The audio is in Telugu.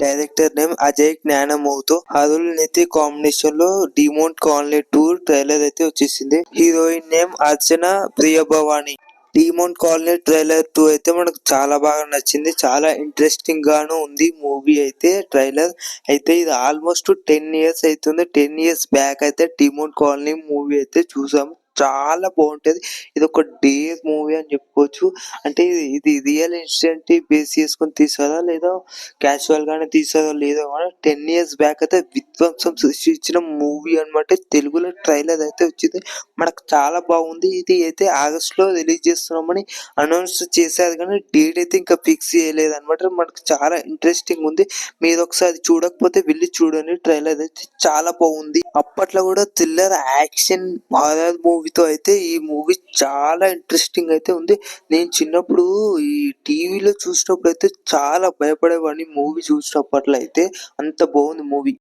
Director name Ajay జ్ఞానమౌతో, Arul NITI combination లో డిమోన్ కాలనీ 2 ట్రైలర్ అయితే వచ్చేసింది. హీరోయిన్ నేమ్ అర్చన ప్రియభవాని. డిమోన్ కాలనీ ట్రైలర్ 2 అయితే మనకు చాలా బాగా నచ్చింది. చాలా ఇంట్రెస్టింగ్ గాను ఉంది మూవీ అయితే. ట్రైలర్ అయితే ఇది ఆల్మోస్ట్ 10 ఇయర్స్ అవుతుంది. 10 ఇయర్స్ బ్యాక్ అయితే డిమోన్ కాలనీ మూవీ అయితే చూసాము. చాలా బాగుంటది. ఇది ఒక డేర్ మూవీ అని చెప్పుకోవచ్చు. అంటే ఇది రియల్ ఇన్సిడెంట్ బేస్ చేసుకొని తీసారా లేదా క్యాజువల్ గానే తీసారో లేదో 10 ఇయర్స్ బ్యాక్ అయితే విధ్వంసం సృష్టించిన మూవీ అన్నమాట. తెలుగులో ట్రైలర్ అయితే వచ్చింది. మనకు చాలా బాగుంది. ఇది అయితే ఆగస్ట్ లో రిలీజ్ చేస్తున్నామని అనౌన్స్ చేశారు కానీ డేట్ అయితే ఇంకా ఫిక్స్ చేయలేదు అనమాట. మనకు చాలా ఇంట్రెస్టింగ్ ఉంది. మీరు ఒకసారి చూడకపోతే వెళ్ళి చూడండి. ట్రైలర్ అయితే చాలా బాగుంది. అప్పట్లో కూడా థ్రిల్లర్ యాక్షన్ హారర్ మూవీతో అయితే ఈ మూవీ చాలా ఇంట్రెస్టింగ్ అయితే ఉంది. నేను చిన్నప్పుడు ఈ టీవీలో చూసినప్పుడు అయితే చాలా భయపడేవాడిని మూవీ చూసినప్పట్లో అయితే. అంత బాగుంది మూవీ.